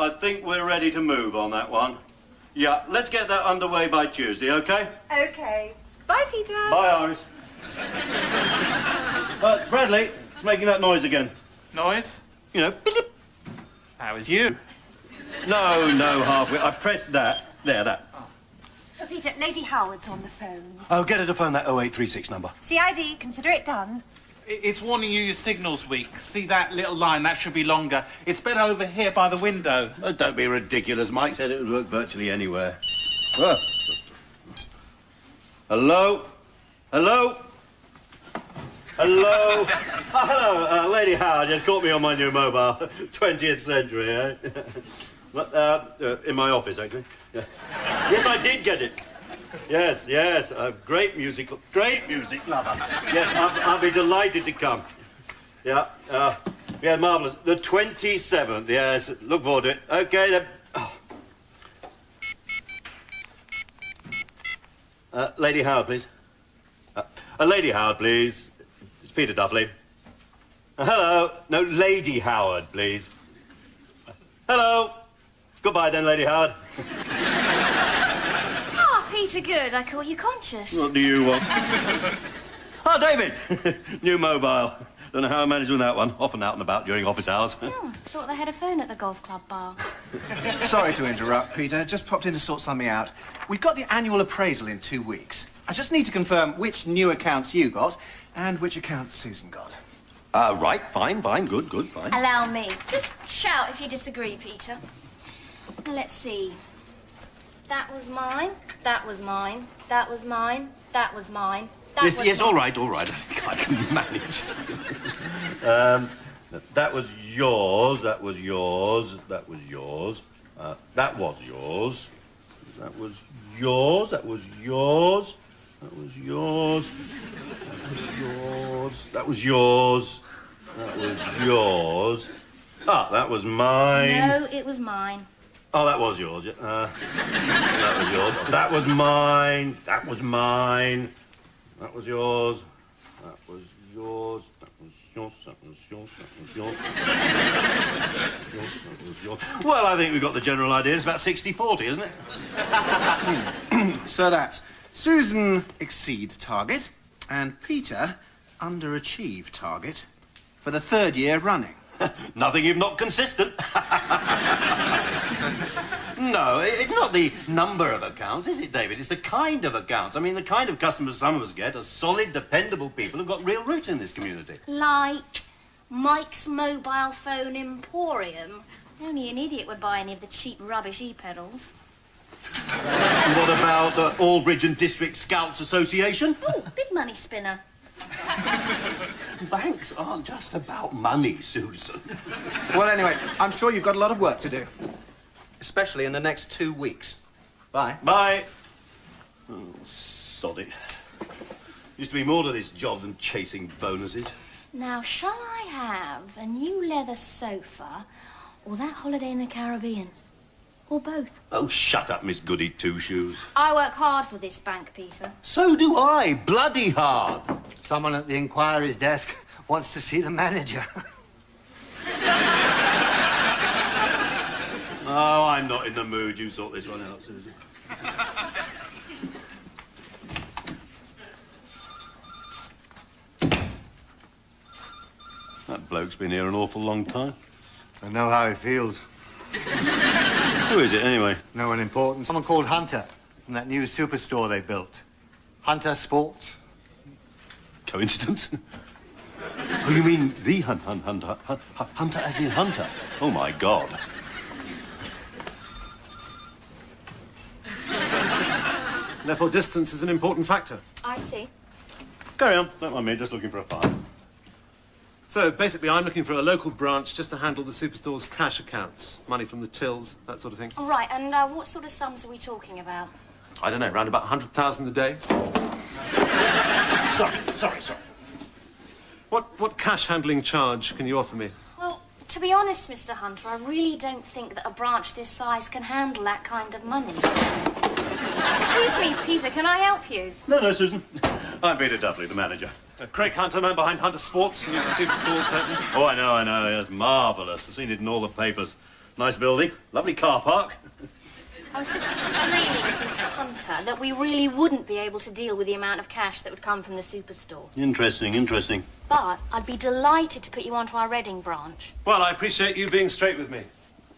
I think we're ready to move on that one. Yeah, let's get that underway by Tuesday, OK? OK. Bye, Peter. Bye, Iris. Bradley, it's making that noise again. Noise? You know, beep. How is you? No, halfway. I pressed that. There, that. Oh, Peter, Lady Howard's on the phone. Oh, get her to phone that 0836 number. CID, consider it done. It's warning you your signal's weak. See that little line? That should be longer. It's better over here by the window. Oh, don't be ridiculous. Mike said it would work virtually anywhere. Oh. Hello? Hello? Hello? Oh, hello, Lady Howard just caught me on my new mobile. 20th century, eh? In my office, actually. Yeah. Yes, I did get it. Yes. Great music lover. Yes, I'll be delighted to come. Yeah, marvellous. The 27th, yes. Look forward to it. OK, then. Oh. Lady Howard, please. Lady Howard, please. It's Peter Duffley. Hello. No, Lady Howard, please. Hello. Goodbye, then, Lady Howard. Peter, good. I caught you conscious. What do you want? Oh, David! New mobile. Don't know how I managed with that one. Often out and about during office hours. Thought they had a phone at the golf club bar. Sorry to interrupt, Peter. Just popped in to sort something out. We've got the annual appraisal in 2 weeks. I just need to confirm which new accounts you got and which accounts Susan got. Right. Fine. Good, fine. Allow me. Just shout if you disagree, Peter. Now, let's see. That was mine. That was mine. That was mine. That was mine. Yes, all right. I think I can manage. That was yours. That was yours. That was yours. That was yours. That was yours. That was yours. That was yours. That was yours. That was yours. Ah, that was mine. No, it was mine. Oh, that was yours. That was yours. That was mine. That was mine. That was yours. That was yours. That was yours. That was yours. That was yours. That was yours. Well, I think we've got the general idea. It's about 60-40, isn't it? So that's Susan exceed target and Peter underachieve target for the 3rd year running. Nothing if not consistent. No, it's not the number of accounts, is it, David? It's the kind of accounts. I mean, the kind of customers some of us get are solid, dependable people who've got real roots in this community. Like Mike's Mobile Phone Emporium. Only an idiot would buy any of the cheap rubbish e-pedals. What about Aldridge and District Scouts Association? Oh, big money spinner. Banks aren't just about money, Susan. Well, anyway, I'm sure you've got a lot of work to do. Especially in the next 2 weeks. Bye. Bye. Oh, sod it. Used to be more to this job than chasing bonuses. Now, shall I have a new leather sofa or that holiday in the Caribbean? Or both? Oh, shut up, Miss Goody Two-Shoes. I work hard for this bank, Peter. So do I. Bloody hard. Someone at the inquiries desk wants to see the manager. Oh, I'm not in the mood. You sort this one out, Susan. That bloke's been here an awful long time. I know how he feels. Who is it, anyway? No one important. Someone called Hunter from that new superstore they built. Hunter Sports. Coincidence? Oh, you mean the Hunter? Hunter as in Hunter? Oh, my God. Therefore, distance is an important factor. I see. Carry on. Don't mind me, just looking for a file. So, basically, I'm looking for a local branch just to handle the superstore's cash accounts. Money from the tills, that sort of thing. All right, and what sort of sums are we talking about? I don't know, around about 100,000 a day. Sorry. What cash handling charge can you offer me? Well, to be honest, Mr. Hunter, I really don't think that a branch this size can handle that kind of money. Excuse me, Peter, can I help you? No, Susan. I'm Peter Duffley, the manager. Craig Hunter, man behind Hunter Sports, new superstore opening. Oh, I know. It's marvellous. I've seen it in all the papers. Nice building. Lovely car park. I was just explaining to Mr. Hunter that we really wouldn't be able to deal with the amount of cash that would come from the superstore. Interesting, interesting. But I'd be delighted to put you onto our Reading branch. Well, I appreciate you being straight with me.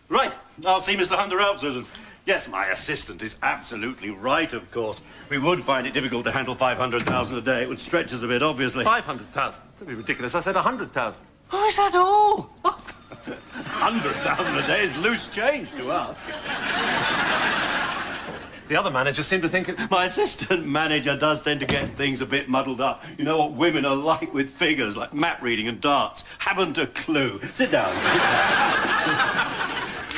Right. I'll see Mr. Hunter out, Susan. Yes, my assistant is absolutely right, of course. We would find it difficult to handle 500,000 a day. It would stretch us a bit, obviously. 500,000? That'd be ridiculous. I said 100,000. Oh, is that all? 100,000 a day is loose change to us. The other managers seem to think it... My assistant manager does tend to get things a bit muddled up. You know what women are like with figures, like map reading and darts. Haven't a clue. Sit down.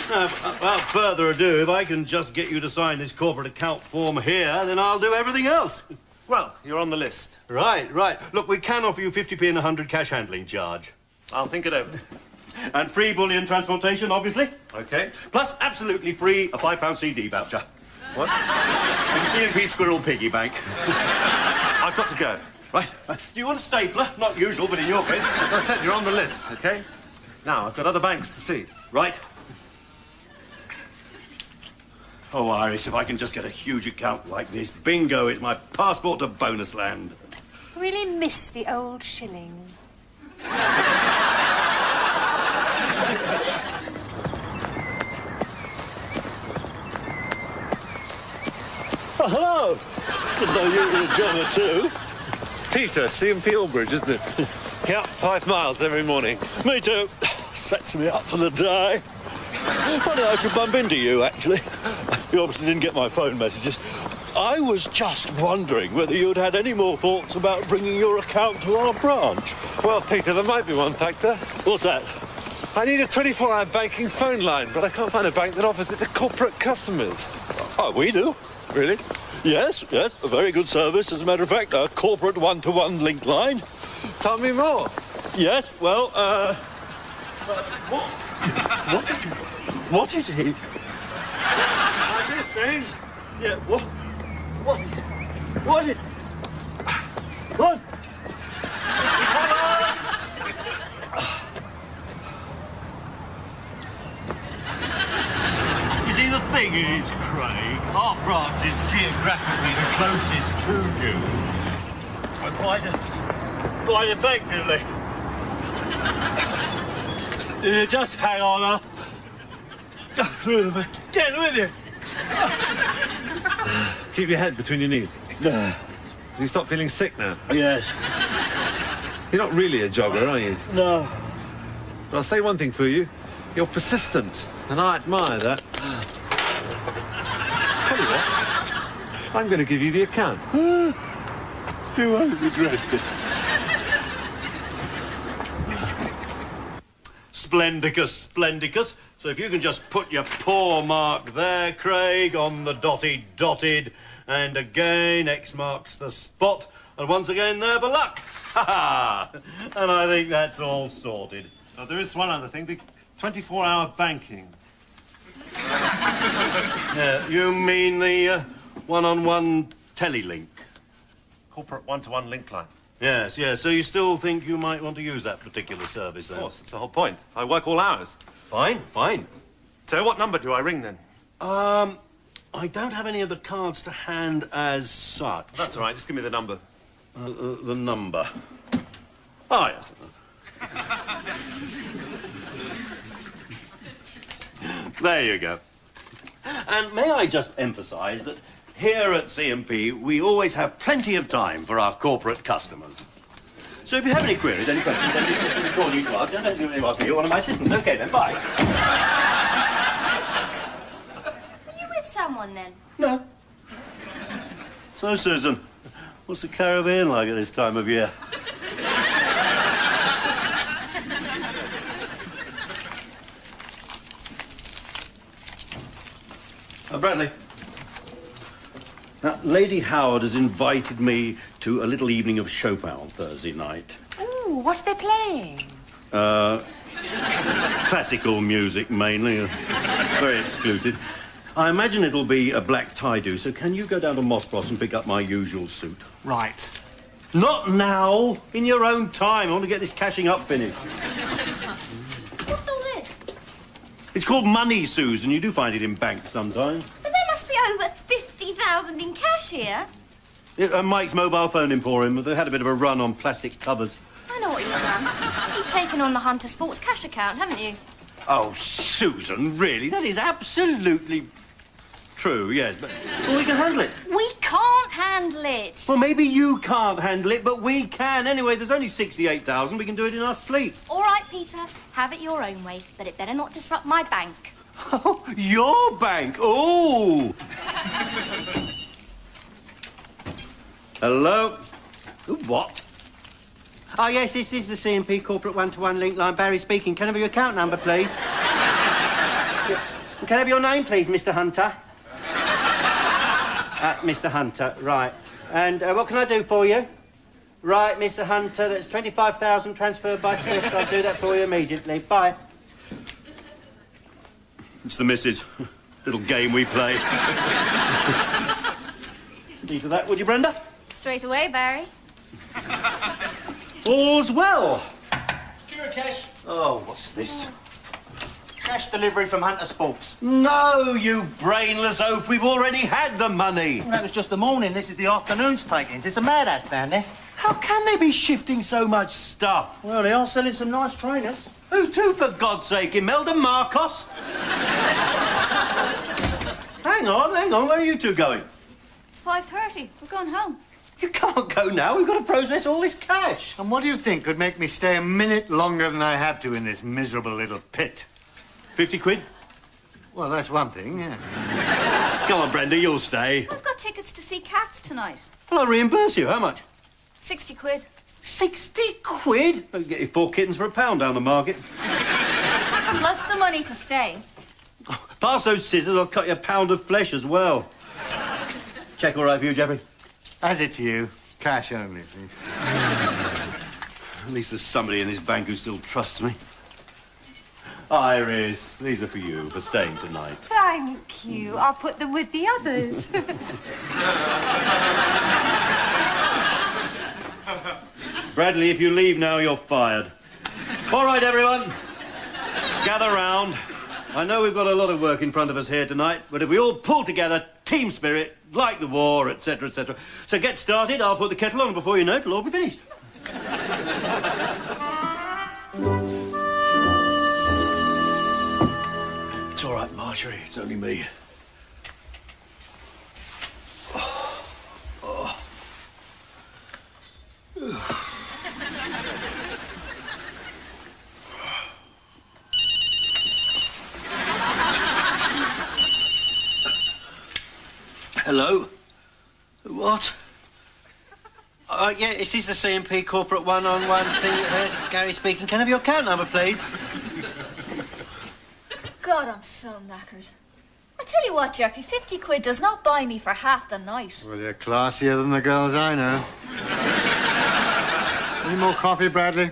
Without further ado, if I can just get you to sign this corporate account form here, then I'll do everything else. Well, you're on the list. Right, right. Look, we can offer you 50p and 100 cash handling charge. I'll think it over. And free bullion transportation, obviously. OK. Plus, absolutely free, a £5 CD voucher. What? And C&P Squirrel Piggy Bank. I've got to go. Right. Do you want a stapler? Not usual, but in your case. As I said, you're on the list, OK? Now, I've got other banks to see. Right. Oh, Iris, if I can just get a huge account like this, bingo, it's my passport to bonus land. Really miss the old shilling. Oh, hello. Didn't know you were a jogger too. It's Peter, C&P Albridge, isn't it? Yeah, 5 miles every morning. Me too. Sets me up for the day. Funny I should bump into you, actually. You obviously didn't get my phone messages. I was just wondering whether you'd had any more thoughts about bringing your account to our branch. Well, Peter, there might be one factor. What's that? I need a 24-hour banking phone line, but I can't find a bank that offers it to corporate customers. Oh, we do. Really? Yes, yes. A very good service. As a matter of fact, a corporate one-to-one link line. Tell me more. Yes, well, What is he? This thing? Yeah, what? What is it? What is it? What? You see, the thing is, Craig, our branch is geographically the closest to you. Quite effectively. You just hang on, I'll go through them again with you. Keep your head between your knees. You stop feeling sick now? Yes. You're not really a jogger, are you? No. But I'll say one thing for you. You're persistent, and I admire that. Tell you what, I'm going to give you the account. You won't regret it. Splendicus, splendicus. So if you can just put your paw mark there, Craig, on the dotted, and again, X marks the spot, and once again, there for luck. Ha ha! And I think that's all sorted. Oh, there is one other thing, the 24-hour banking. Yeah, you mean the one-on-one telelink? Corporate one-to-one link line. Yes, yes. So you still think you might want to use that particular service, then? Of course, that's the whole point. I work all hours. Fine, fine. So what number do I ring, then? I don't have any of the cards to hand as such. That's all right, just give me the number. The number. Oh, yes. There you go. And may I just emphasise that here at C&P, we always have plenty of time for our corporate customers. So if you have any queries, any questions, then just call you to ask. Don't hesitate to ask me. You're one of my assistants. OK, then, bye. Are you with someone, then? No. So, Susan, what's the Caribbean like at this time of year? Bradley. Now, Lady Howard has invited me to a little evening of Chopin on Thursday night. Ooh, what are they playing? Classical music, mainly. Very excluded. I imagine it'll be a black tie-do, so can you go down to Mossbross and pick up my usual suit? Right. Not now! In your own time. I want to get this cashing up finished. What's all this? It's called money, Susan. You do find it in banks sometimes. But there must be over 50,000 in cash here. Yeah, Mike's mobile phone emporium. They had a bit of a run on plastic covers. I know what you've done. You've taken on the Hunter Sports cash account, haven't you? Oh, Susan, really? That is absolutely true, yes. But well, we can handle it. We can't handle it. Well, maybe you can't handle it, but we can. Anyway, there's only 68,000. We can do it in our sleep. All right, Peter. Have it your own way, but it better not disrupt my bank. Oh, your bank? Oh! Hello? Ooh, what? Oh, yes, this is the C&P Corporate One-to-One Link Line. Barry speaking. Can I have your account number, please? Can I have your name, please, Mr. Hunter? Mr. Hunter, right. And what can I do for you? Right, Mr. Hunter, that's 25,000 transferred by Swift. I'll do that for you immediately. Bye. It's the missus. Little game we play. Need of that, would you, Brenda? Straight away, Barry. All's well. Secure cash. Oh, what's this? Cash delivery from Hunter Sports. No, you brainless oaf. We've already had the money. That was just the morning. This is the afternoon's takings. It's a madhouse down there. How can they be shifting so much stuff? Well, they are selling some nice trainers. Who to, for God's sake? Imelda Marcos? Hang on. Where are you two going? It's 5:30. We're going home. You can't go now. We've got to process all this cash. And what do you think could make me stay a minute longer than I have to in this miserable little pit? 50 quid? Well, that's one thing, yeah. Come on, Brenda, you'll stay. I've got tickets to see Cats tonight. Well, I'll reimburse you. How much? 60 quid. 60 quid? I can get you 4 kittens for £1 down the market. Plus the money to stay. Pass those scissors, I'll cut you a pound of flesh as well. Check all right for you, Jeffrey? As it's you, cash only, please. At least there's somebody in this bank who still trusts me. Iris, these are for you, for staying tonight. Thank you. I'll put them with the others. Bradley, if you leave now, you're fired. All right, everyone. Gather round. I know we've got a lot of work in front of us here tonight, but if we all pull together, team spirit, like the war, etc., etc. So get started. I'll put the kettle on, and before you know it, it'll all be finished. It's all right, Marjorie. It's only me. Hello? What? Yeah, this is the C&P Corporate One-on-One thing. Gary speaking. Can I have your account number, please? God, I'm so knackered. I tell you what, Jeffrey, 50 quid does not buy me for half the night. Well, you're classier than the girls I know. Any more coffee, Bradley?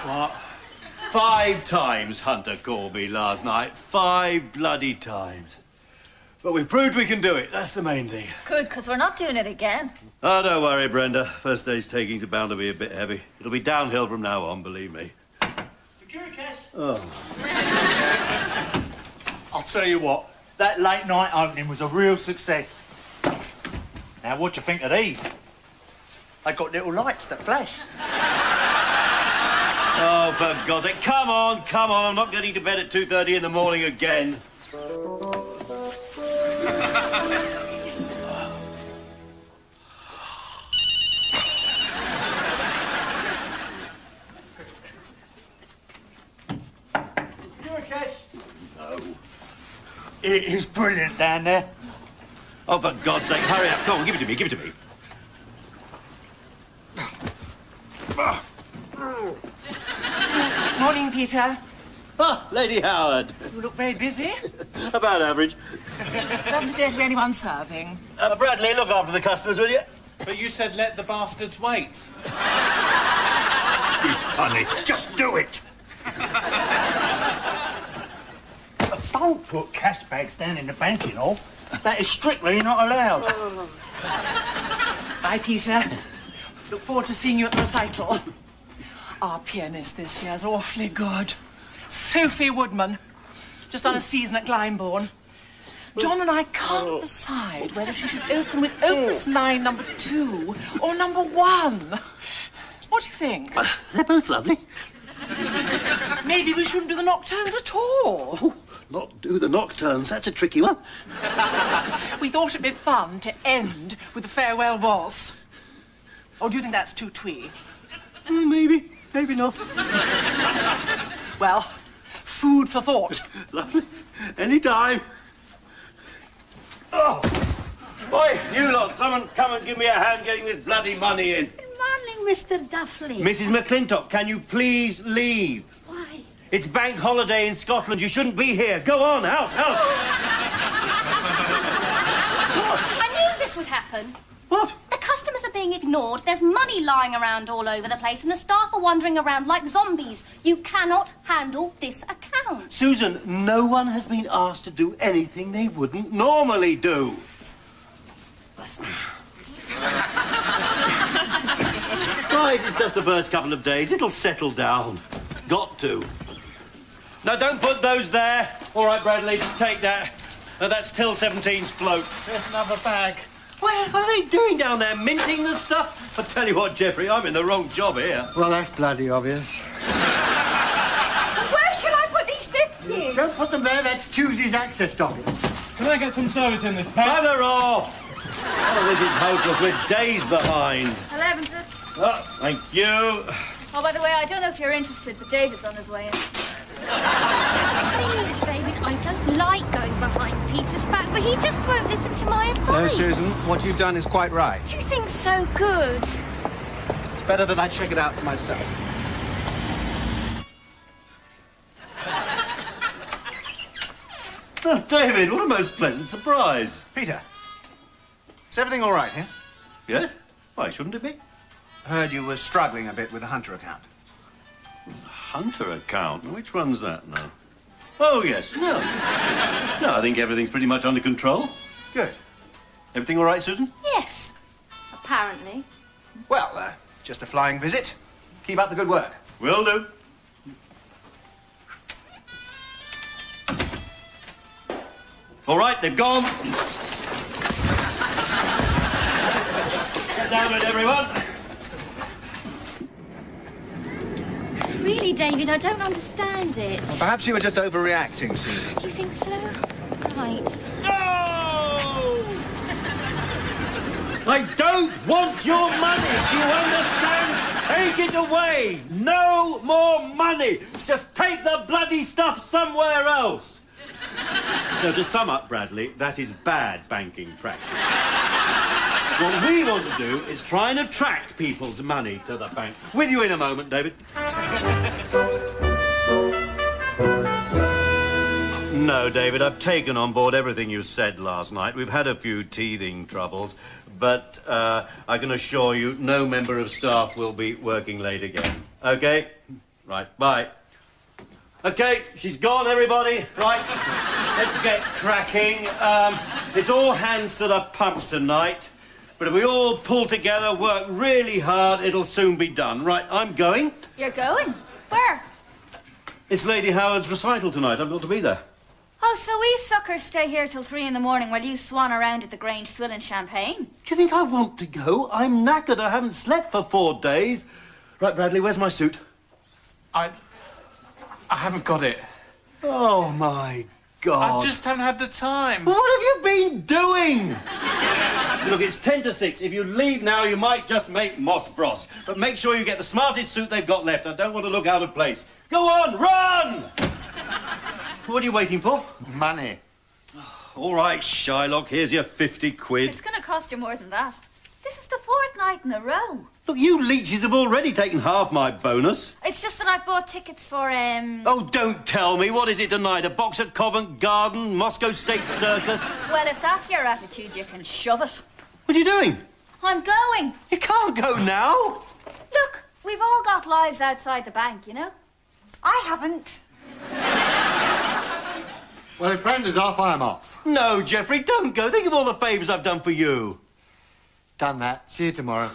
What? 5 times Hunter called me last night. 5 bloody times. But we've proved we can do it. That's the main thing. Good, because we're not doing it again. Oh, don't worry, Brenda. First day's takings are bound to be a bit heavy. It'll be downhill from now on, believe me. Secure cash. Oh. I'll tell you what, that late night opening was a real success. Now, what do you think of these? They've got little lights that flash. Oh, for God's sake. Come on. I'm not getting to bed at 2:30 in the morning again. It is brilliant down there. Oh, for God's sake, hurry up. Come on, give it to me. Morning, Peter. Ah, Lady Howard. You look very busy. About average. Doesn't appear to be anyone serving. Bradley, look after the customers, will you? But you said let the bastards wait. He's funny. Just do it. Don't put cash bags down in the bank, you know. That is strictly not allowed. Bye, Peter. Look forward to seeing you at the recital. Our pianist this year's awfully good. Sophie Woodman. Just done a season at Glyndebourne. John and I can't decide whether she should open with Opus 9, number 2, or number 1. What do you think? They're both lovely. Maybe we shouldn't do the nocturnes at all. Oh, not do the nocturnes. That's a tricky one. We thought it'd be fun to end with the farewell waltz. Or do you think that's too twee? Maybe. Maybe not. Well, food for thought. Lovely. Any time. Oh! Boy, you lot, someone come and give me a hand getting this bloody money in. Good morning, Mr. Duffley. Mrs. McClintock, can you please leave? Why? It's bank holiday in Scotland. You shouldn't be here. Go on, out. I knew this would happen. What? The customers are being ignored, there's money lying around all over the place, and the staff are wandering around like zombies. You cannot handle this account. Susan, no one has been asked to do anything they wouldn't normally do. Besides, it's just the first couple of days. It'll settle down. It's got to. Now, don't put those there. All right, Bradley, take that. That's till 17's float. There's another bag. What are they doing down there? Minting the stuff? I'll tell you what, Geoffrey, I'm in the wrong job here. Well, that's bloody obvious. Where should I put these 50s? Don't put them there. That's Tuesday's access documents. Can I get some service in this pack? Bugger off! Oh, this is hopeless. We're days behind. 11, sis. Oh, thank you. Oh, by the way, I don't know if you're interested, but David's on his way in. Please, David, I don't like going behind Peter's back, but he just won't listen to my advice. No, Susan, what you've done is quite right. Do you think so good? It's better that I check it out for myself. Oh, David, what a most pleasant surprise. Peter, is everything all right here? Yes? Why shouldn't it be? Heard you were struggling a bit with the Hunter account. Hunter account? Which one's that now? Oh, yes. No, I think everything's pretty much under control. Good. Everything all right, Susan? Yes, apparently. Well, just a flying visit. Keep up the good work. Will do. All right, they've gone. Get down with it, everyone. Really, David, I don't understand it. Perhaps you were just overreacting, Susan. Do you think so? Right. No! I don't want your money. Do you understand? Take it away. No more money. Just take the bloody stuff somewhere else. So to sum up, Bradley, that is bad banking practice. What we want to do is try and attract people's money to the bank. With you in a moment, David. No, David, I've taken on board everything you said last night. We've had a few teething troubles, but I can assure you no member of staff will be working late again. OK? Right, bye. OK, she's gone, everybody. Right, let's get cracking. It's all hands to the pump tonight. But if we all pull together, work really hard, it'll soon be done. Right, I'm going. You're going? Where? It's Lady Howard's recital tonight. I've got to be there. Oh, so we suckers stay here till 3 in the morning while you swan around at the Grange swilling champagne? Do you think I want to go? I'm knackered. I haven't slept for 4 days. Right, Bradley, where's my suit? I haven't got it. Oh, my God. I just haven't had the time. What have you been doing? Look, it's 10 to 6. If you leave now, you might just make Moss Bros. But make sure you get the smartest suit they've got left. I don't want to look out of place. Go on, run! What are you waiting for? Money. All right, Shylock, here's your 50 quid. It's going to cost you more than that. This is the 4th night in a row. Look, you leeches have already taken half my bonus. It's just that I've bought tickets for, Oh, don't tell me. What is it tonight? A box at Covent Garden? Moscow State Circus? Well, if that's your attitude, you can shove it. What are you doing? I'm going. You can't go now. Look, we've all got lives outside the bank, you know? I haven't. Well, if Brenda's off, I'm off. No, Geoffrey, don't go. Think of all the favours I've done for you. Done that. See you tomorrow.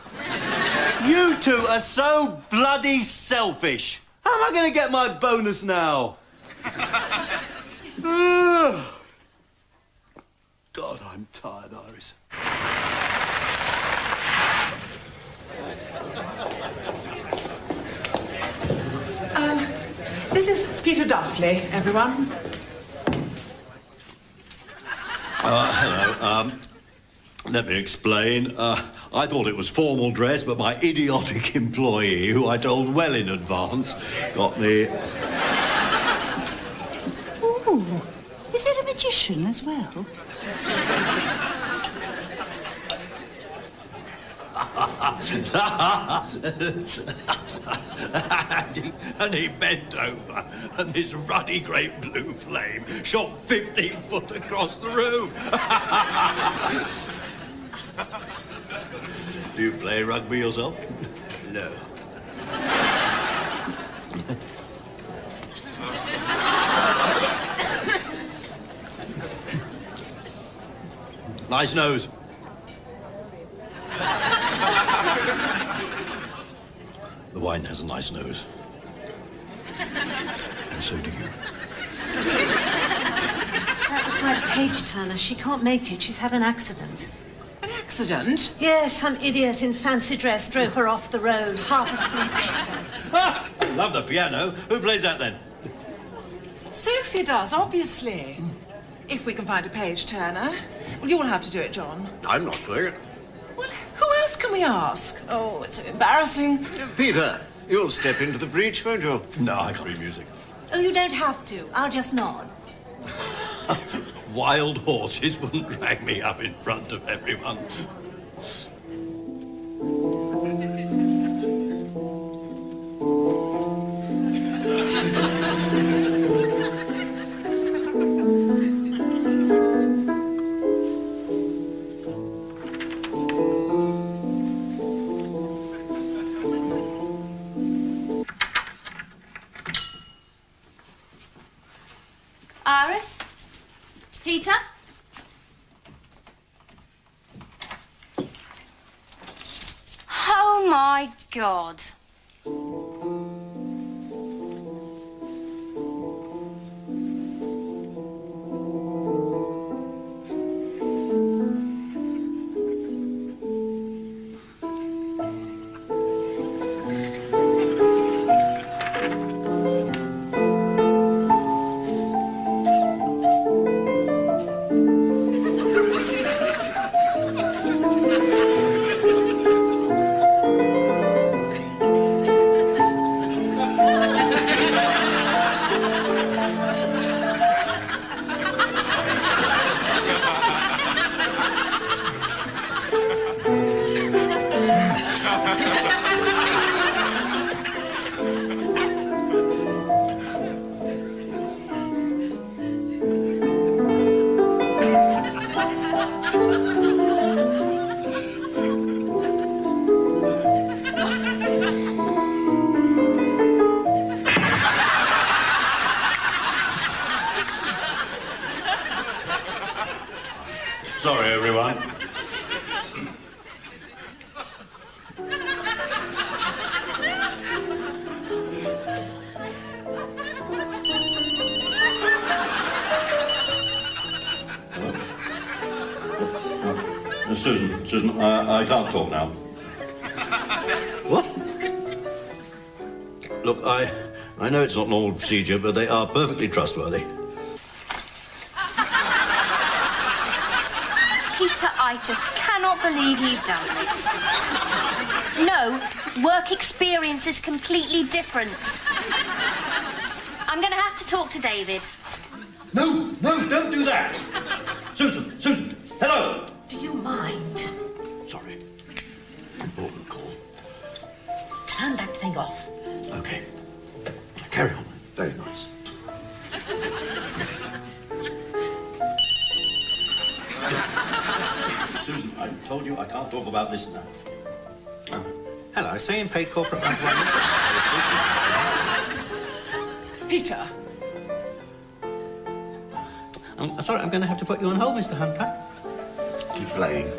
You two are so bloody selfish. How am I going to get my bonus now? God, I'm tired, Iris. This is Peter Duffley, everyone. Hello. Let me explain. I thought it was formal dress, but my idiotic employee, who I told well in advance, got me... Ooh, is there a magician as well? and he bent over, and this ruddy great blue flame shot 15 foot across the room. Do you play rugby yourself? No. Nice nose. The wine has a nice nose. And so do you. That was my page turner. She can't make it. She's had an accident. An accident? Yes, some idiot in fancy dress drove her off the road, half asleep, she said. Ah, love the piano. Who plays that then? Sophie does, obviously. If we can find a page turner. Well, you'll have to do it, John. I'm not doing it. Well, who else can we ask? Oh, it's so embarrassing. Peter, you'll step into the breach, won't you? No, I can't read music. Oh, you don't have to. I'll just nod. Wild horses wouldn't drag me up in front of everyone. Iris? Peter? Oh, my God. Sorry, everyone. Susan, I can't talk now. What? Look, I know it's not normal procedure, but they are perfectly trustworthy. Peter, I just cannot believe you've done this. No, work experience is completely different. I'm going to have to talk to David. No, don't do that. Susan, hello. Do you mind? Sorry. Important call. Turn that thing off. Okay. Carry on. Very nice. Susan, I told you I can't talk about this now. Oh. Hello, see in paid corporate bank. Peter. I'm sorry, I'm going to have to put you on hold, Mr. Hunter. Keep playing.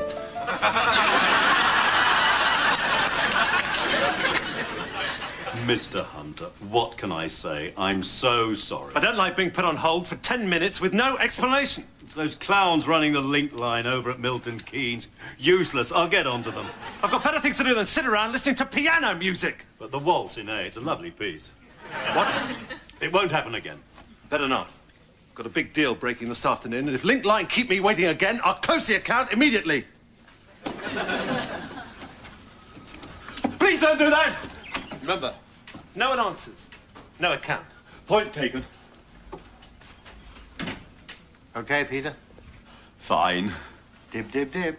Mr. Hunter, what can I say? I'm so sorry. I don't like being put on hold for 10 minutes with no explanation. It's those clowns running the link line over at Milton Keynes. Useless. I'll get onto them. I've got better things to do than sit around listening to piano music. But the waltz in A, it's a lovely piece. What? It won't happen again. Better not. Got a big deal breaking this afternoon, and if link line keep me waiting again, I'll close the account immediately. Please don't do that! Remember, no advances, no account. Point taken. Okay, Peter? Fine. Dib, dib, dib.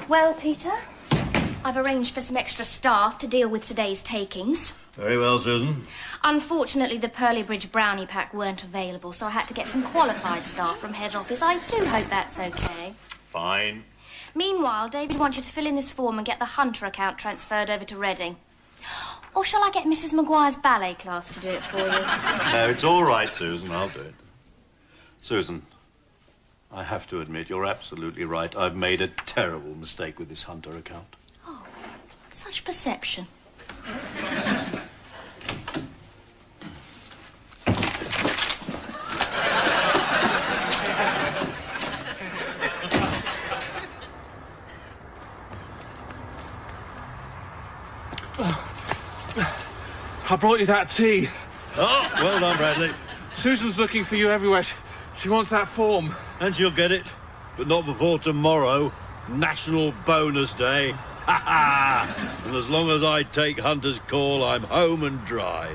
Well, Peter, I've arranged for some extra staff to deal with today's takings. Very well, Susan. Unfortunately, the Pearlybridge brownie pack weren't available, so I had to get some qualified staff from head office. I do hope that's okay. Fine. Meanwhile, David wants you to fill in this form and get the Hunter account transferred over to Reading. Or shall I get Mrs. Maguire's ballet class to do it for you? No, it's all right, Susan. I'll do it. Susan, I have to admit, you're absolutely right. I've made a terrible mistake with this Hunter account. Oh, such perception. I brought you that tea. Oh, well done, Bradley. Susan's looking for you everywhere. She wants that form. And she'll get it, but not before tomorrow. National Bonus Day. Ha ha! And as long as I take Hunter's call, I'm home and dry.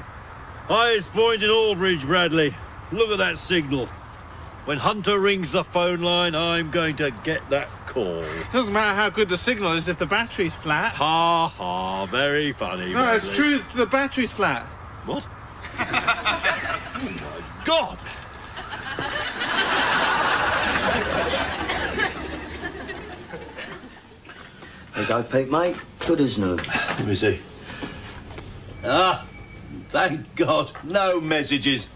Highest point in Aldridge, Bradley. Look at that signal. When Hunter rings the phone line, I'm going to get that call. It doesn't matter how good the signal is if the battery's flat. Ha ha, very funny, No, Bradley. it's true, the battery's flat. What? Oh, my God! There you go, Pete, mate. Good as new. Let me see. Ah, thank God. No messages.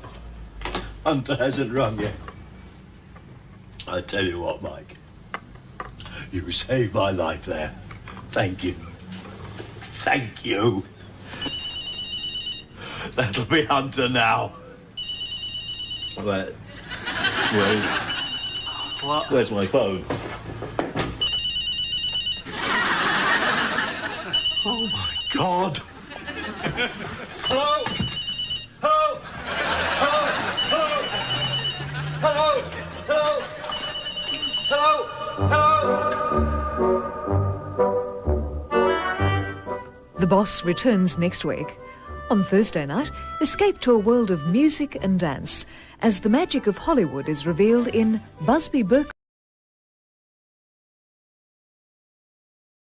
Hunter hasn't rung yet. I tell you what, Mike. You saved my life there. Thank you. Thank you. That'll be Hunter now. Wait. What? Where's my phone? Oh, my God. Hello? Hello? Hello? Hello? Hello? Hello? Hello? The Boss returns next week. On Thursday night, escape to a world of music and dance as the magic of Hollywood is revealed in Busby Berkeley.